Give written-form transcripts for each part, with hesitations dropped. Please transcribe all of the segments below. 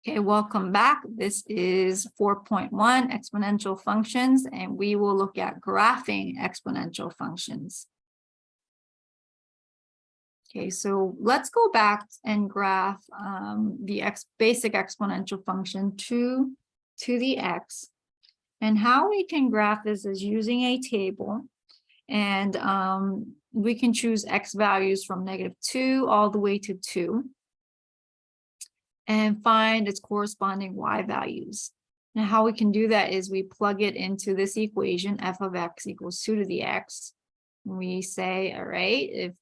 Okay, welcome back. This is 4.1 exponential functions, and we will look at graphing exponential functions. Okay, so let's go back and graph the basic exponential function 2 to the x. And how we can graph this is using a table. And we can choose x values from -2 all the way to 2. And find its corresponding y values. Now, how we can do that is we plug it into this equation, f of x equals 2 to the x. We say, all right, if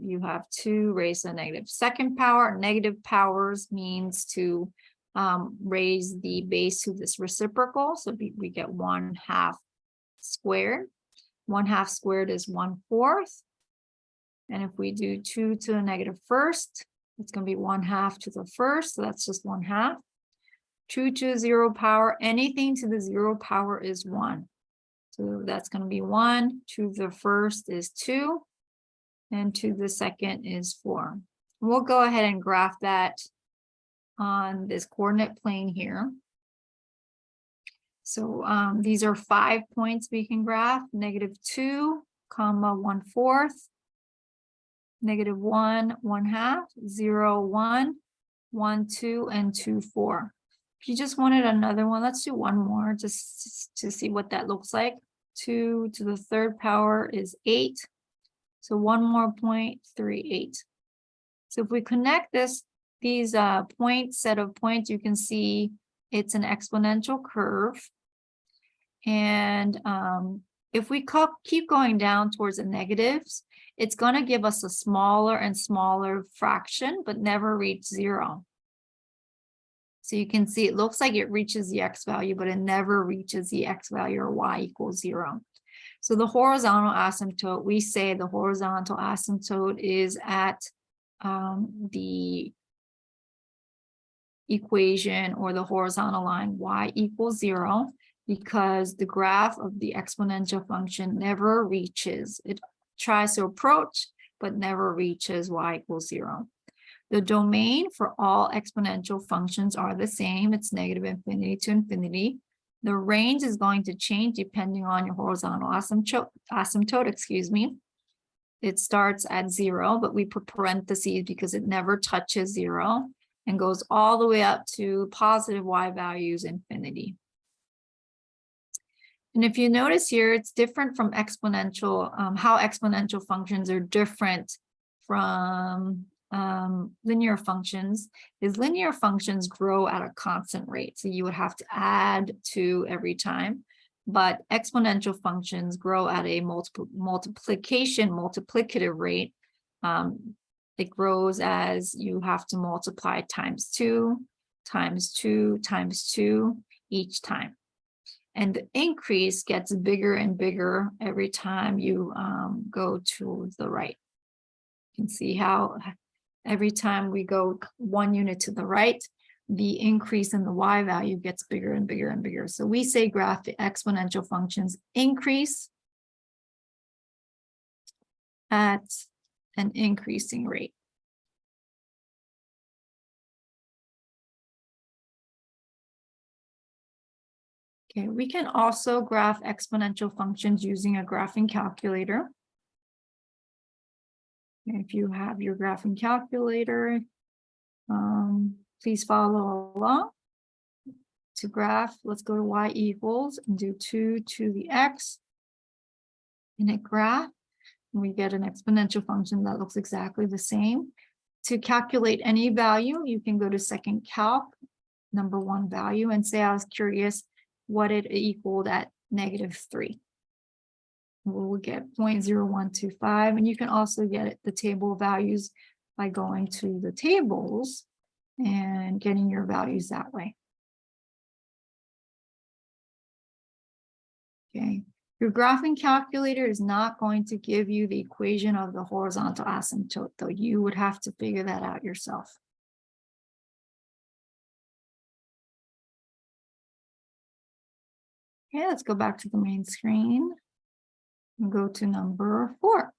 you have 2 raised to the -2nd power, negative powers means to raise the base to this reciprocal. So we get 1/2 squared. 1/2 squared is 1/4. And if we do 2 to the -1st, it's going to be 1/2 to the 1st, so that's just 1/2. 2 to the 0 power, anything to the 0 power is 1. So that's going to be 1, 2 to the 1st is 2, and 2 to the 2nd is 4. We'll go ahead and graph that on this coordinate plane here. So these are 5 points we can graph, -2, (1/4). -1, 1/2, 0, 1, 1, 2, and 2, 4. If you just wanted another one, let's do one more just to see what that looks like. 2 to the 3rd power is 8. So one more point, 3, 8. So if we connect these set of points, you can see it's an exponential curve. And if we keep going down towards the negatives, it's going to give us a smaller and smaller fraction, but never reach 0. So you can see it looks like it reaches the x value, but it never reaches the x value or y equals 0. So the horizontal asymptote, we say the horizontal asymptote is at the equation or the horizontal line y equals 0, because the graph of the exponential function never reaches. It tries to approach, but never reaches y equals 0. The domain for all exponential functions are the same. It's -infinity to infinity. The range is going to change depending on your horizontal asymptote, excuse me. It starts at 0, but we put parentheses because it never touches 0 and goes all the way up to positive y values, infinity. And if you notice here, it's different from exponential, how exponential functions are different from linear functions, is linear functions grow at a constant rate. So you would have to add 2 every time. But exponential functions grow at a multiplicative rate. It grows as you have to multiply times 2, times 2, times 2 each time. And the increase gets bigger and bigger every time you go to the right. You can see how every time we go 1 unit to the right, the increase in the y value gets bigger and bigger and bigger. So we say graph the exponential functions increase at an increasing rate. Okay, we can also graph exponential functions using a graphing calculator. If you have your graphing calculator, please follow along. To graph, let's go to y equals and do 2 to the x in a graph. And we get an exponential function that looks exactly the same. To calculate any value, you can go to second calc, number 1 value, and say I was curious what it equaled at -3. We'll get 0.0125, and you can also get the table values by going to the tables and getting your values that way. Okay, your graphing calculator is not going to give you the equation of the horizontal asymptote, though. You would have to figure that out yourself. Okay, let's go back to the main screen and go to number 4.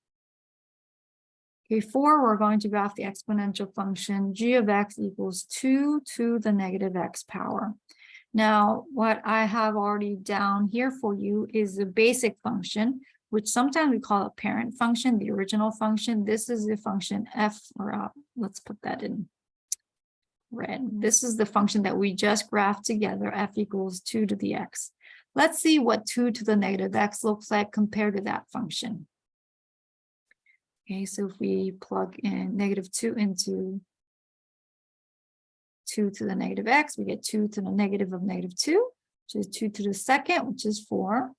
Okay, 4, we're going to graph the exponential function g of x equals 2 to the negative x power. Now, what I have already down here for you is the basic function, which sometimes we call a parent function, the original function. This is the function f, or let's put that in red. This is the function that we just graphed together, f equals 2 to the x. Let's see what 2 to the negative x looks like compared to that function. Okay, so if we plug in negative 2 into 2 to the negative x, we get 2 to the negative of negative 2, which is 2 to the second, which is 4.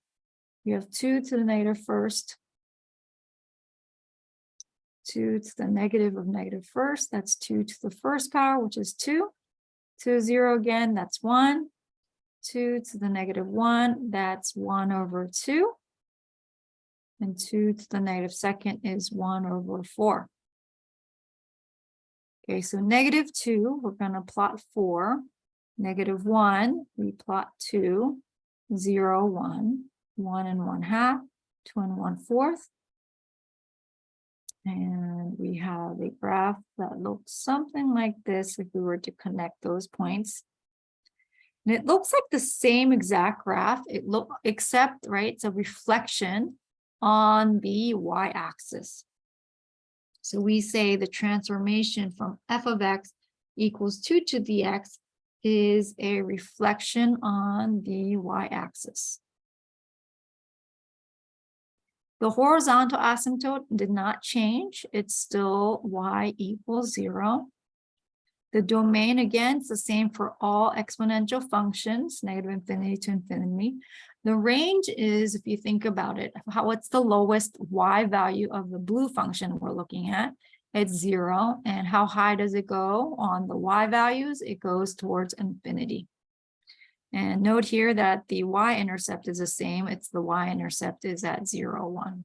We have 2 to the negative first, 2 to the negative of negative first, that's 2 to the first power, which is 2. To 0 again, that's 1. 2 to the negative 1, that's 1 over 2. And 2 to the negative second is 1 over 4. Okay, so negative 2, we're going to plot 4. Negative 1, we plot 2. 0, 1. 1 and 1/2. 2 and 1/4. And we have a graph that looks something like this if we were to connect those points. And it looks like the same exact graph, except, right, it's a reflection on the y-axis. So we say the transformation from f of x equals 2 to the x is a reflection on the y-axis. The horizontal asymptote did not change. It's still y equals 0. The domain, again, is the same for all exponential functions, negative infinity to infinity. The range is, if you think about it, what's the lowest y value of the blue function we're looking at? It's 0. And how high does it go on the y values? It goes towards infinity. And note here that the y-intercept is the same. It's the y-intercept is at 0, 1.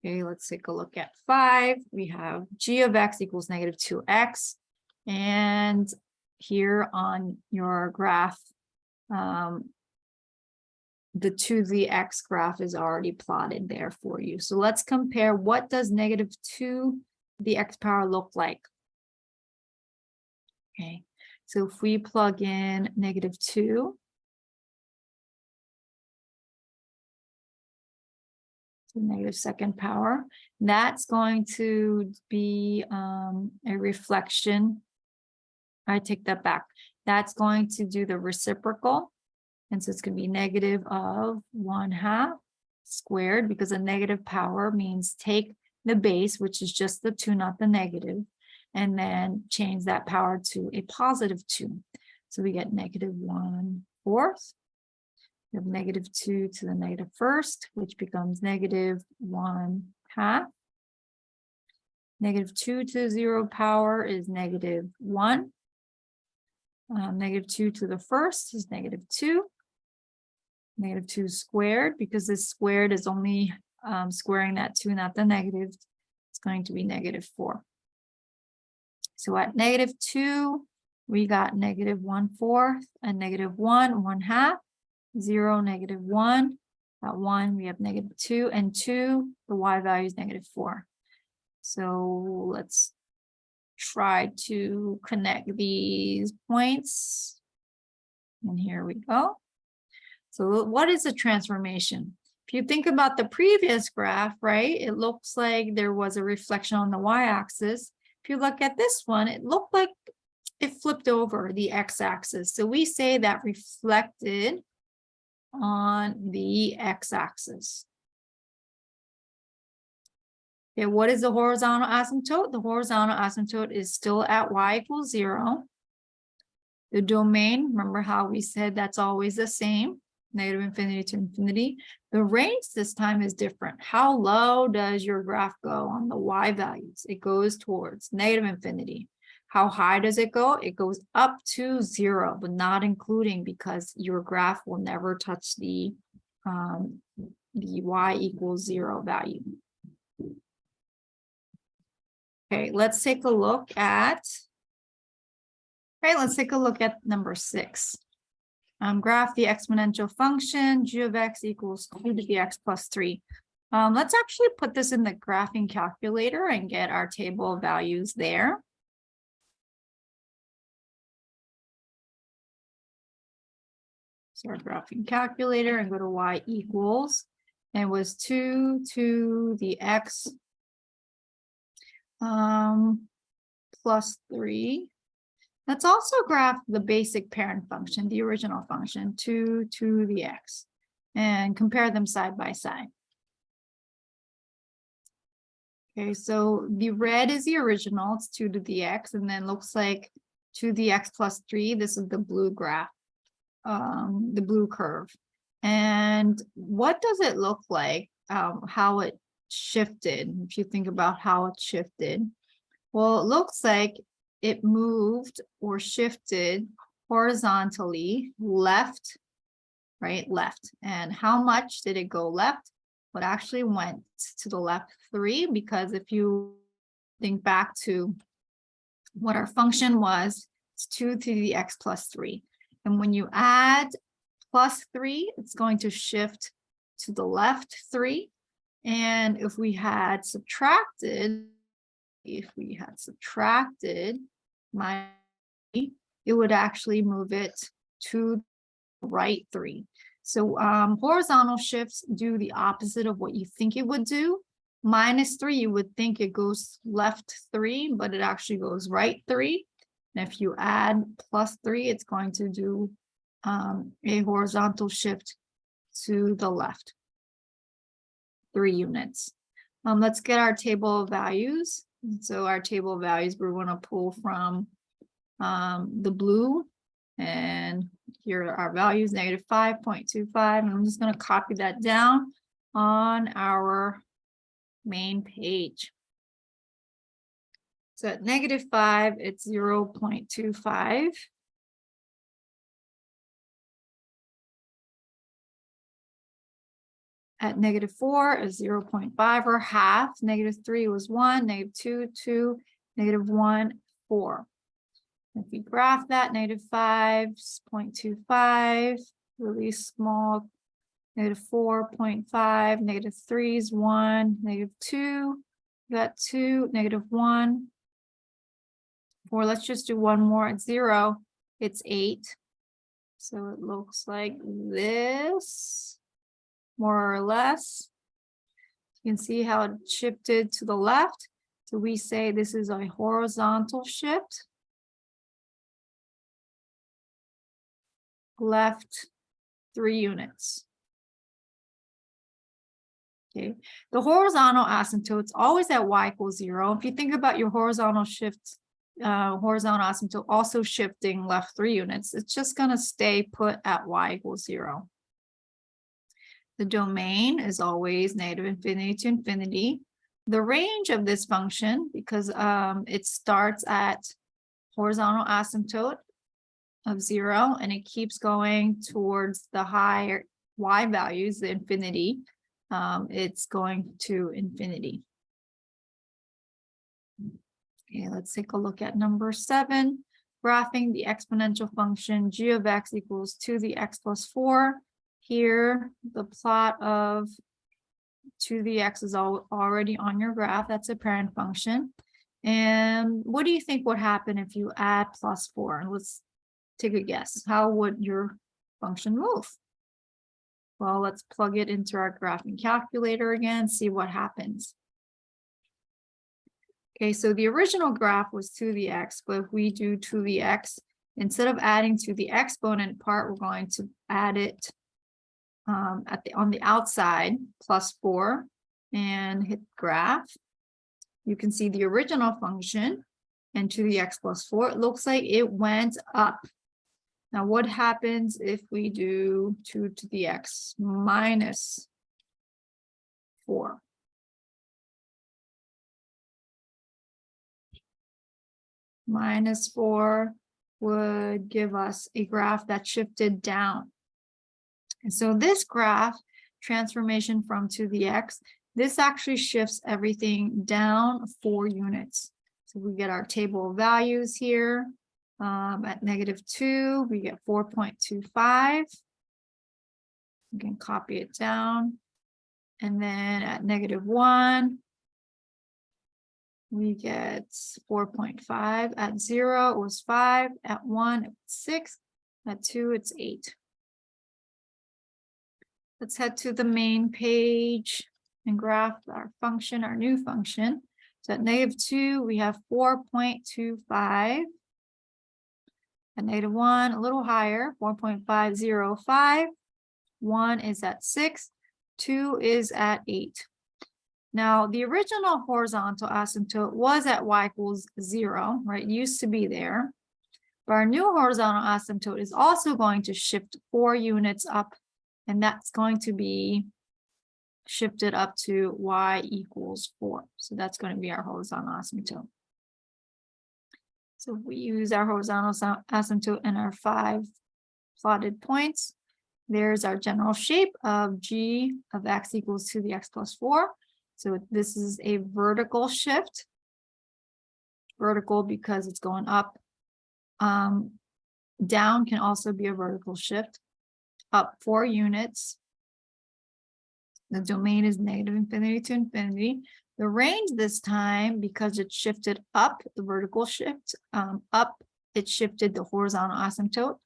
Okay, let's take a look at 5. We have g of x equals negative 2x. And here on your graph, the 2 to the x graph is already plotted there for you. So let's compare, what does negative 2 to the x power look like? Okay, so if we plug in negative 2, negative second power, that's going to be a reflection. I take that back. That's going to do the reciprocal. And so it's going to be negative of 1/2 squared, because a negative power means take the base, which is just the 2, not the negative, and then change that power to a positive 2. So we get negative 1/4. We have negative 2 to the negative first, which becomes negative 1/2. Negative 2 to the 0 power is negative 1. Negative 2 to the first is negative 2. Negative 2 squared, because this squared is only squaring that 2, not the negative, it's going to be negative 4. So at negative 2, we got negative 1/4, and negative 1, 1/2. 0, negative 1. At 1, we have negative 2, and 2, the y value is negative 4. So let's try to connect these points. And here we go. So what is a transformation? If you think about the previous graph, right, it looks like there was a reflection on the y-axis. If you look at this one, it looked like it flipped over the x-axis. So we say that reflected on the x-axis. Okay, what is the horizontal asymptote? The horizontal asymptote is still at y equals 0. The domain, remember how we said that's always the same, negative infinity to infinity. The range this time is different. How low does your graph go on the y values? It goes towards negative infinity. How high does it go? It goes up to 0, but not including, because your graph will never touch the y equals 0 value. Okay, let's take a look at, let's take a look at number 6. graph the exponential function g of x equals 2 to the x plus 3. Let's actually put this in the graphing calculator and get our table of values there. So our graphing calculator and go to y equals, and it was 2 to the x plus 3. Let's also graph the basic parent function, the original function, 2 to the x, and compare them side by side. Okay, so the red is the original, it's 2 to the x, and then looks like 2 to the x plus 3. This is the blue graph, the blue curve. And what does it look like, how it shifted, if you think about how it shifted? Well, it looks like it moved or shifted horizontally left, right, left. And how much did it go left? Well, it actually went to the left 3, because if you think back to what our function was, it's 2 to the x plus 3. And when you add plus 3, it's going to shift to the left 3. And if we had subtracted, my, it would actually move it to the right 3. So horizontal shifts do the opposite of what you think it would do. -3, you would think it goes left 3, but it actually goes right 3. And if you add +3, it's going to do a horizontal shift to the left 3 units. Let's get our table of values. So our table of values, we're going to pull from the blue, and here are our values, -5.25, and I'm just going to copy that down on our main page. So at -5, it's 0.25. At -4 is 0.5, or half. -3 was 1, -2, 2, -1, 4. If we graph that, -5.25, really small, -4.5, -3 is 1, -2, got 2, -1, 4. Let's just do one more at 0. It's 8. So it looks like this, more or less. You can see how it shifted to the left. So we say this is a horizontal shift. Left 3 units. Okay, the horizontal asymptote's always at y equals 0. If you think about your horizontal shift, horizontal asymptote also shifting left 3 units, it's just going to stay put at y equals 0. The domain is always -infinity to infinity. The range of this function, because it starts at horizontal asymptote of 0, and it keeps going towards the higher y values, the infinity, it's going to infinity. Okay, let's take a look at number 7, graphing the exponential function g of x equals 2 to the x plus 4. Here, the plot of 2 to the x is already on your graph. That's a parent function. And what do you think would happen if you add +4? And let's take a guess. How would your function move? Well, let's plug it into our graphing calculator again, see what happens. Okay, so the original graph was 2 to the x, but if we do 2 to the x, instead of adding to the exponent part, we're going to add it on the outside, +4, and hit graph. You can see the original function, and 2 to the x plus 4, it looks like it went up. Now, what happens if we do 2 to the x minus 4? -4 would give us a graph that shifted down. And so this graph, transformation from 2 to the x, this actually shifts everything down 4 units. So we get our table of values here. At -2, we get 4.25. You can copy it down. And then at -1, we get 4.5. At 0, it was 5. At 1, it's 6. At 2, it's 8. Let's head to the main page and graph our function, our new function. So at -2, we have 4.25. At -1, a little higher, 4.505. 1 is at 6. 2 is at 8. Now, the original horizontal asymptote was at y equals 0, right? It used to be there. But our new horizontal asymptote is also going to shift 4 units up, and that's going to be shifted up to y equals 4. So that's going to be our horizontal asymptote. So if we use our horizontal asymptote and our 5 plotted points, there's our general shape of g of x equals to the x plus 4. So this is a vertical shift. Vertical because it's going up. Down can also be a vertical shift. Up 4 units. The domain is -infinity to infinity. The range this time, because it shifted up, the vertical shift, up, it shifted the horizontal asymptote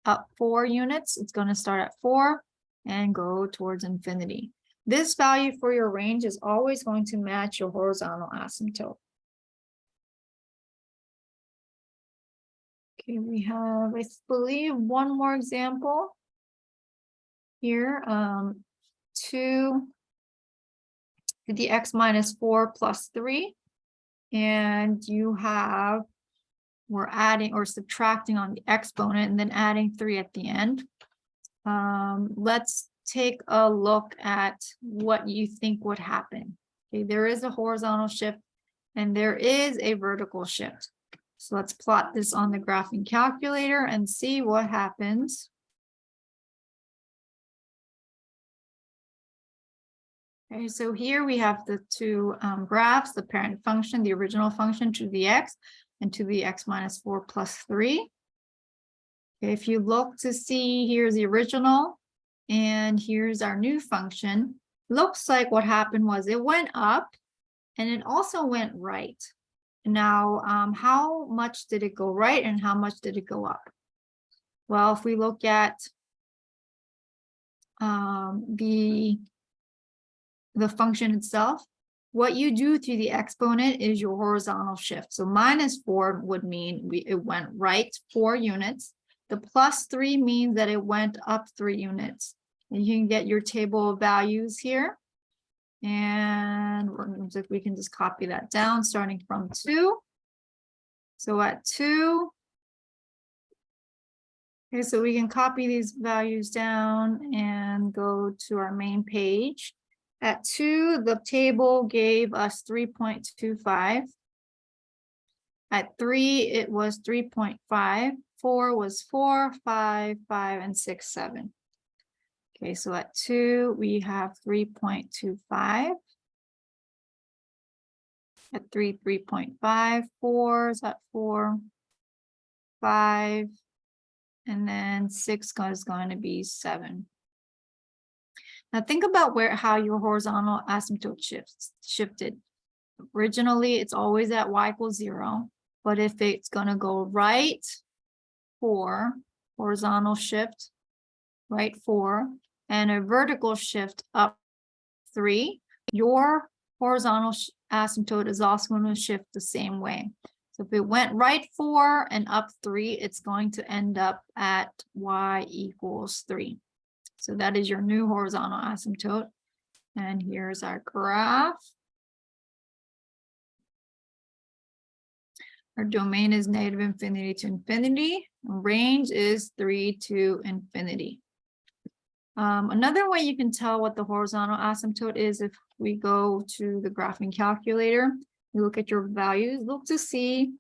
up 4 units. It's going to start at 4 and go towards infinity. This value for your range is always going to match your horizontal asymptote. Okay, we have, I believe, one more example here. 2 to the x minus 4 plus 3. And you have, we're adding or subtracting on the exponent and then adding 3 at the end. Let's take a look at what you think would happen. Okay, there is a horizontal shift and there is a vertical shift. So let's plot this on the graphing calculator and see what happens. Okay, so here we have the two graphs, the parent function, the original function to the x and to the x minus 4 plus 3. Okay, if you look to see, here's the original and here's our new function. Looks like what happened was it went up and it also went right. Now, how much did it go right and how much did it go up? Well, if we look at the function itself, what you do to the exponent is your horizontal shift. So -4 would mean it went right 4 units. The plus 3 means that it went up 3 units. And you can get your table of values here. And if we can just copy that down, starting from 2. So at 2, okay, so we can copy these values down and go to our main page. At 2, the table gave us 3.25. At 3, it was 3.5. 4 was 4, 5, 5, and 6, 7. Okay, so at 2, we have 3.25. At 3, 3.5. 4 is at 4, 5, and then 6 is going to be 7. Now think about how your horizontal asymptote shifted. Originally, it's always at y equals 0, but if it's going to go right 4, horizontal shift, right 4, and a vertical shift up 3, your horizontal asymptote is also going to shift the same way. So if it went right 4 and up 3, it's going to end up at y equals 3. So that is your new horizontal asymptote. And here's our graph. Our domain is -infinity to infinity. Range is 3 to infinity. Another way you can tell what the horizontal asymptote is if we go to the graphing calculator, you look at your values, look to see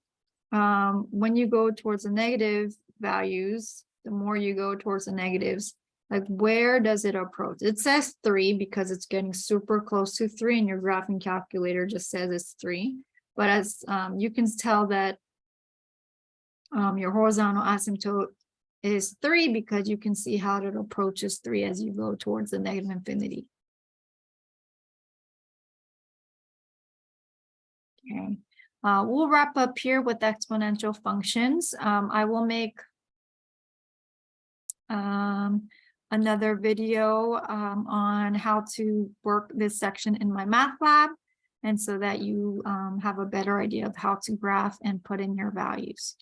when you go towards the negative values, the more you go towards the negatives, like where does it approach? It says 3 because it's getting super close to 3 and your graphing calculator just says it's 3. But as you can tell that Your horizontal asymptote is 3 because you can see how it approaches 3 as you go towards the negative infinity. Okay, we'll wrap up here with exponential functions. I will make another video on how to work this section in my math lab, and so that you have a better idea of how to graph and put in your values.